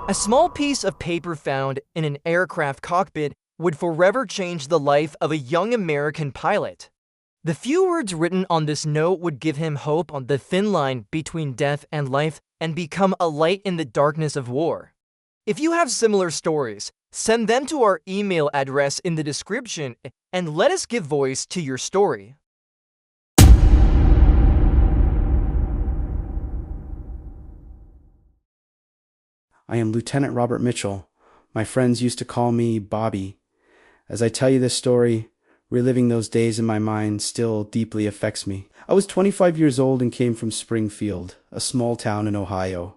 A small piece of paper found in an aircraft cockpit would forever change the life of a young American pilot. The few words written on this note would give him hope on the thin line between death and life and become a light in the darkness of war. If you have similar stories, send them to our email address in the description and let us give voice to your story. I am Lieutenant Robert Mitchell. My friends used to call me Bobby. As I tell you this story, reliving those days in my mind still deeply affects me. I was 25 years old and came from Springfield, a small town in Ohio.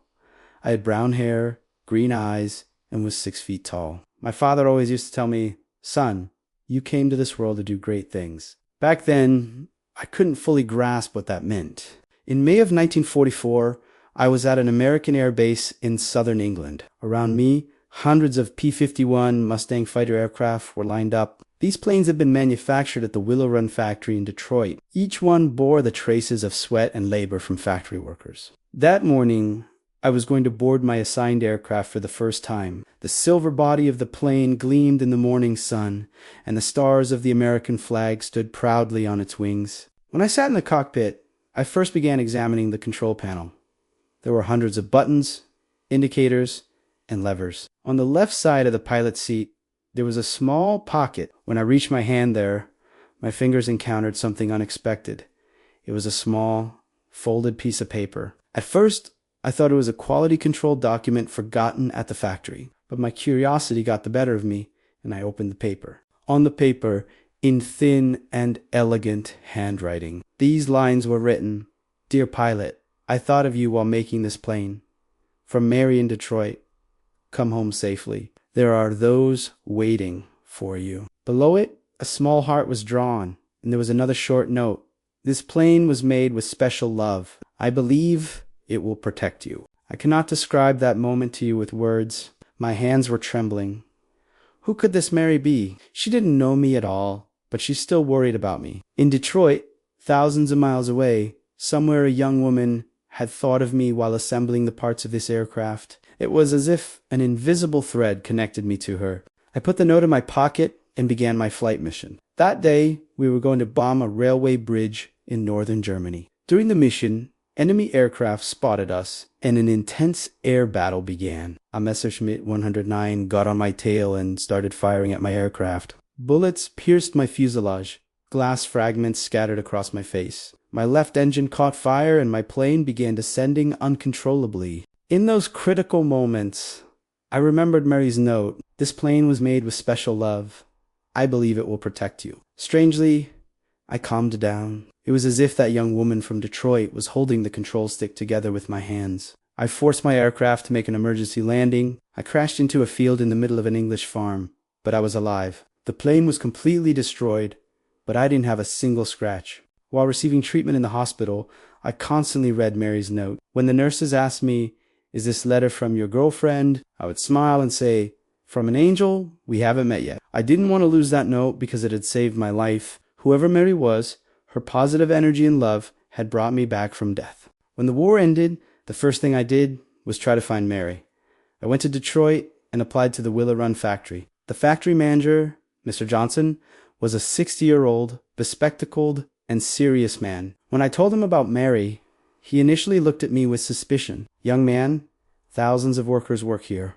I had brown hair, green eyes, and was 6 feet tall. My father always used to tell me, "Son, you came to this world to do great things." Back then, I couldn't fully grasp what that meant. In May of 1944, I was at an American air base in southern England. Around me, hundreds of P-51 Mustang fighter aircraft were lined up. These planes had been manufactured at the Willow Run factory in Detroit. Each one bore the traces of sweat and labor from factory workers. That morning, I was going to board my assigned aircraft for the first time. The silver body of the plane gleamed in the morning sun, and the stars of the American flag stood proudly on its wings. When I sat in the cockpit, I first began examining the control panel. There were hundreds of buttons, indicators, and levers. On the left side of the pilot's seat, there was a small pocket. When I reached my hand there, my fingers encountered something unexpected. It was a small, folded piece of paper. At first, I thought it was a quality control document forgotten at the factory, but my curiosity got the better of me, and I opened the paper. On the paper, in thin and elegant handwriting, these lines were written: "Dear pilot, I thought of you while making this plane. From Mary in Detroit. Come home safely. There are those waiting for you." Below it, a small heart was drawn, and there was another short note. "This plane was made with special love. I believe it will protect you." I cannot describe that moment to you with words. My hands were trembling. Who could this Mary be? She didn't know me at all, but she still worried about me. In Detroit, thousands of miles away, somewhere a young woman had thought of me while assembling the parts of this aircraft. It was as if an invisible thread connected me to her. I put the note in my pocket and began my flight mission. That day, we were going to bomb a railway bridge in northern Germany. During the mission, enemy aircraft spotted us, and an intense air battle began. A Messerschmitt 109 got on my tail and started firing at my aircraft. Bullets pierced my fuselage. Glass fragments scattered across my face. My left engine caught fire and my plane began descending uncontrollably. In those critical moments, I remembered Mary's note. "This plane was made with special love. I believe it will protect you." Strangely, I calmed down. It was as if that young woman from Detroit was holding the control stick together with my hands. I forced my aircraft to make an emergency landing. I crashed into a field in the middle of an English farm, but I was alive. The plane was completely destroyed, but I didn't have a single scratch. While receiving treatment in the hospital, I constantly read Mary's note. When the nurses asked me, "Is this letter from your girlfriend?" I would smile and say, "From an angel? We haven't met yet." I didn't want to lose that note because it had saved my life. Whoever Mary was, her positive energy and love had brought me back from death. When the war ended, the first thing I did was try to find Mary. I went to Detroit and applied to the Willow Run factory. The factory manager, Mr. Johnson, was a 60-year-old, bespectacled, and serious man. When I told him about Mary, he initially looked at me with suspicion. "Young man, thousands of workers work here.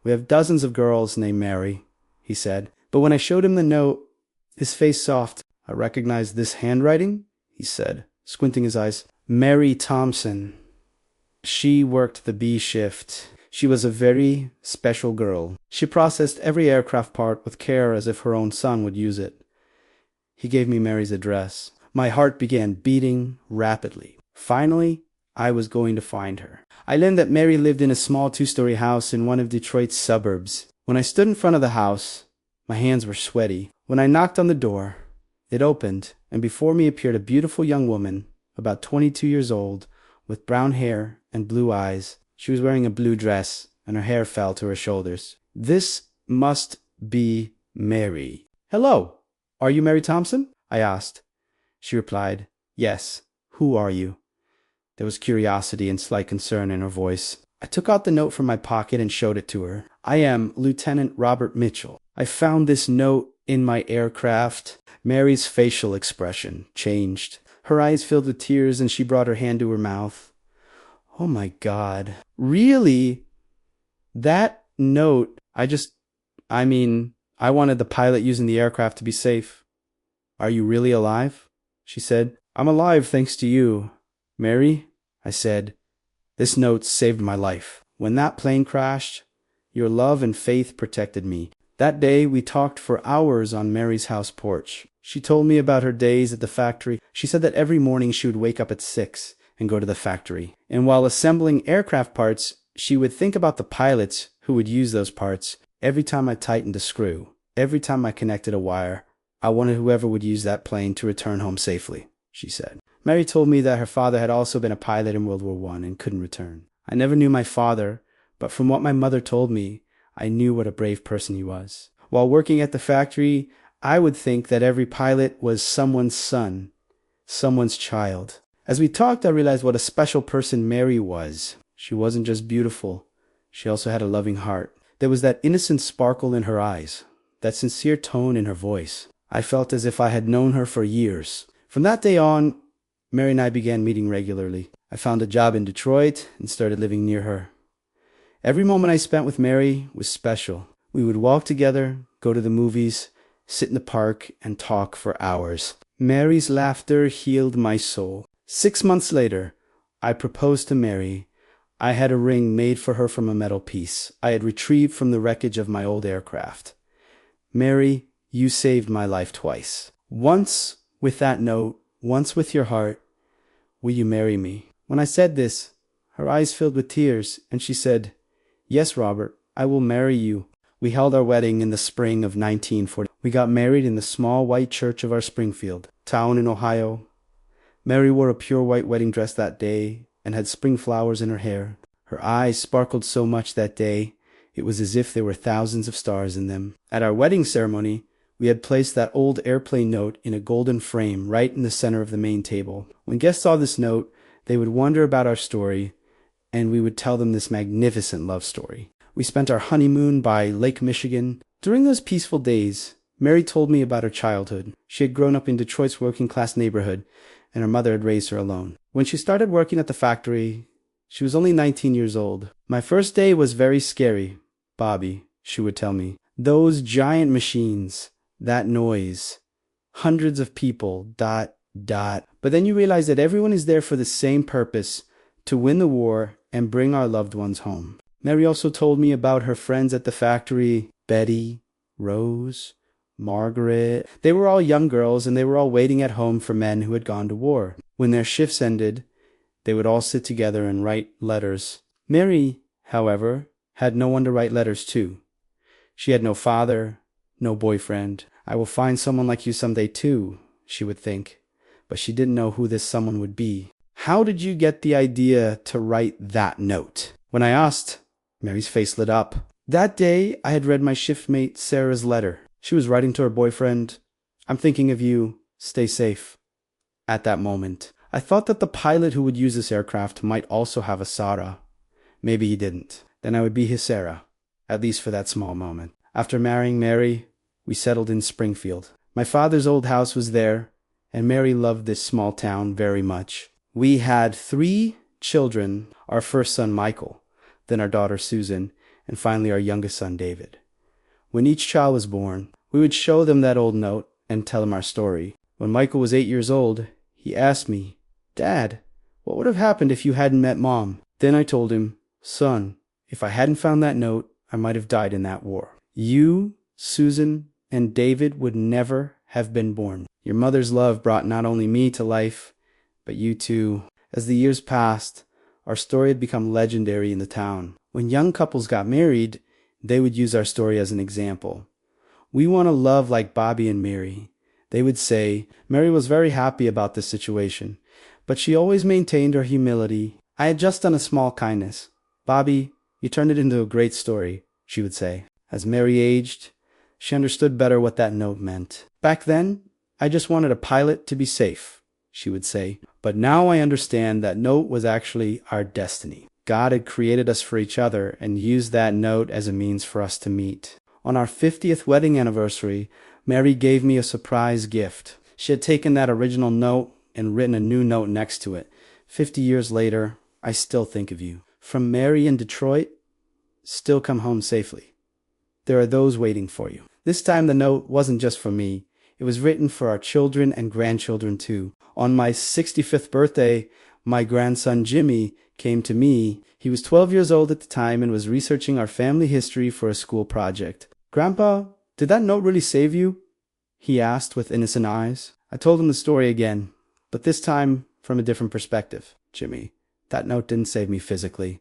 We have dozens of girls named Mary," he said. But when I showed him the note, his face softened. "I recognize this handwriting," he said, squinting his eyes. "Mary Thompson. She worked the B shift. She was a very special girl. She processed every aircraft part with care as if her own son would use it." He gave me Mary's address. My heart began beating rapidly. Finally, I was going to find her. I learned that Mary lived in a small 2-story house in one of Detroit's suburbs. When I stood in front of the house, my hands were sweaty. When I knocked on the door, it opened, and before me appeared a beautiful young woman, about 22 years old, with brown hair and blue eyes. She was wearing a blue dress, and her hair fell to her shoulders. "This must be Mary." "Hello, are you Mary Thompson?" I asked. She replied, "Yes. Who are you?" There was curiosity and slight concern in her voice. I took out the note from my pocket and showed it to her. I am Lieutenant Robert Mitchell. I found this note in my aircraft. Mary's facial expression changed. Her eyes filled with tears and she brought her hand to her mouth. Oh my God. Really? That note, I wanted the pilot using the aircraft to be safe. Are you really alive? She said. I'm alive thanks to you. Mary, I said, this note saved my life. When that plane crashed, your love and faith protected me. That day, we talked for hours on Mary's house porch. She told me about her days at the factory. She said that every morning she would wake up at 6 and go to the factory. And while assembling aircraft parts, she would think about the pilots who would use those parts. Every time I tightened a screw, every time I connected a wire, I wanted whoever would use that plane to return home safely, she said. Mary told me that her father had also been a pilot in World War I and couldn't return. I never knew my father, but from what my mother told me, I knew what a brave person he was. While working at the factory, I would think that every pilot was someone's son, someone's child. As we talked, I realized what a special person Mary was. She wasn't just beautiful. She also had a loving heart. There was that innocent sparkle in her eyes, that sincere tone in her voice. I felt as if I had known her for years. From that day on, Mary and I began meeting regularly. I found a job in Detroit and started living near her. Every moment I spent with Mary was special. We would walk together, go to the movies, sit in the park, and talk for hours. Mary's laughter healed my soul. 6 months later, I proposed to Mary. I had a ring made for her from a metal piece I had retrieved from the wreckage of my old aircraft. Mary, you saved my life twice. Once with that note, once with your heart. Will you marry me? When I said this, her eyes filled with tears, and she said, Yes, Robert, I will marry you. We held our wedding in the spring of 1940. We got married in the small white church of our Springfield town in Ohio. Mary wore a pure white wedding dress that day and had spring flowers in her hair. Her eyes sparkled so much that day, it was as if there were thousands of stars in them. At our wedding ceremony, we had placed that old airplane note in a golden frame right in the center of the main table. When guests saw this note, they would wonder about our story, and we would tell them this magnificent love story. We spent our honeymoon by Lake Michigan. During those peaceful days, Mary told me about her childhood. She had grown up in Detroit's working-class neighborhood, and her mother had raised her alone. When she started working at the factory, she was only 19 years old. My first day was very scary, Bobby, she would tell me. Those giant machines, that noise, hundreds of people, ... But then you realize that everyone is there for the same purpose, to win the war and bring our loved ones home. Mary also told me about her friends at the factory, Betty, Rose, Margaret. They were all young girls, and they were all waiting at home for men who had gone to war. When their shifts ended, they would all sit together and write letters. Mary, however, had no one to write letters to. She had no father, no boyfriend. I will find someone like you someday too, she would think. But she didn't know who this someone would be. How did you get the idea to write that note? When I asked, Mary's face lit up. That day, I had read my shiftmate Sarah's letter. She was writing to her boyfriend, I'm thinking of you, stay safe. At that moment, I thought that the pilot who would use this aircraft might also have a Sarah. Maybe he didn't. Then I would be his Sarah, at least for that small moment. After marrying Mary, we settled in Springfield. My father's old house was there, and Mary loved this small town very much. We had 3 children, our first son Michael, then our daughter Susan, and finally our youngest son David. When each child was born, we would show them that old note and tell them our story. When Michael was 8 years old, he asked me, Dad, what would have happened if you hadn't met Mom? Then I told him, Son, if I hadn't found that note, I might have died in that war. You, Susan, and David would never have been born. Your mother's love brought not only me to life, but you too. As the years passed, our story had become legendary in the town. When young couples got married, they would use our story as an example. We want to love like Bobby and Mary. They would say, Mary was very happy about this situation, but she always maintained her humility. I had just done a small kindness. Bobby, you turned it into a great story, she would say. As Mary aged, she understood better what that note meant. Back then, I just wanted a pilot to be safe, she would say. But now I understand that note was actually our destiny. God had created us for each other and used that note as a means for us to meet. On our 50th wedding anniversary, Mary gave me a surprise gift. She had taken that original note and written a new note next to it. 50 years later, I still think of you. From Mary in Detroit, still come home safely. There are those waiting for you. This time the note wasn't just for me. It was written for our children and grandchildren too. On my 65th birthday, my grandson Jimmy came to me. He was 12 years old at the time and was researching our family history for a school project. "Grandpa, did that note really save you?" he asked with innocent eyes. I told him the story again, but this time from a different perspective. "Jimmy, that note didn't save me physically,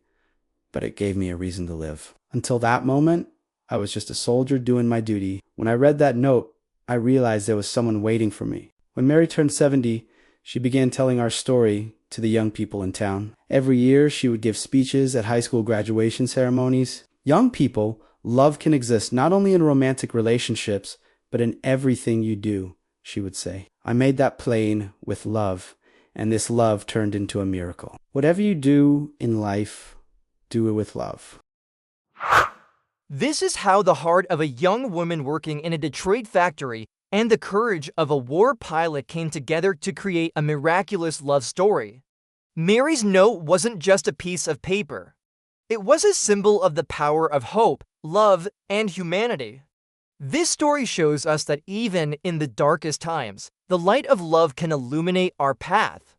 but it gave me a reason to live. Until that moment, I was just a soldier doing my duty. When I read that note, I realized there was someone waiting for me." When Mary turned 70, she began telling our story to the young people in town. Every year, she would give speeches at high school graduation ceremonies. "Young people, love can exist not only in romantic relationships, but in everything you do," she would say. I made that plain with love, and this love turned into a miracle. Whatever you do in life, do it with love. This is how the heart of a young woman working in a Detroit factory and the courage of a war pilot came together to create a miraculous love story. Mary's note wasn't just a piece of paper. It was a symbol of the power of hope, love, and humanity. This story shows us that even in the darkest times, the light of love can illuminate our path.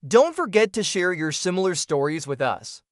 Don't forget to share your similar stories with us.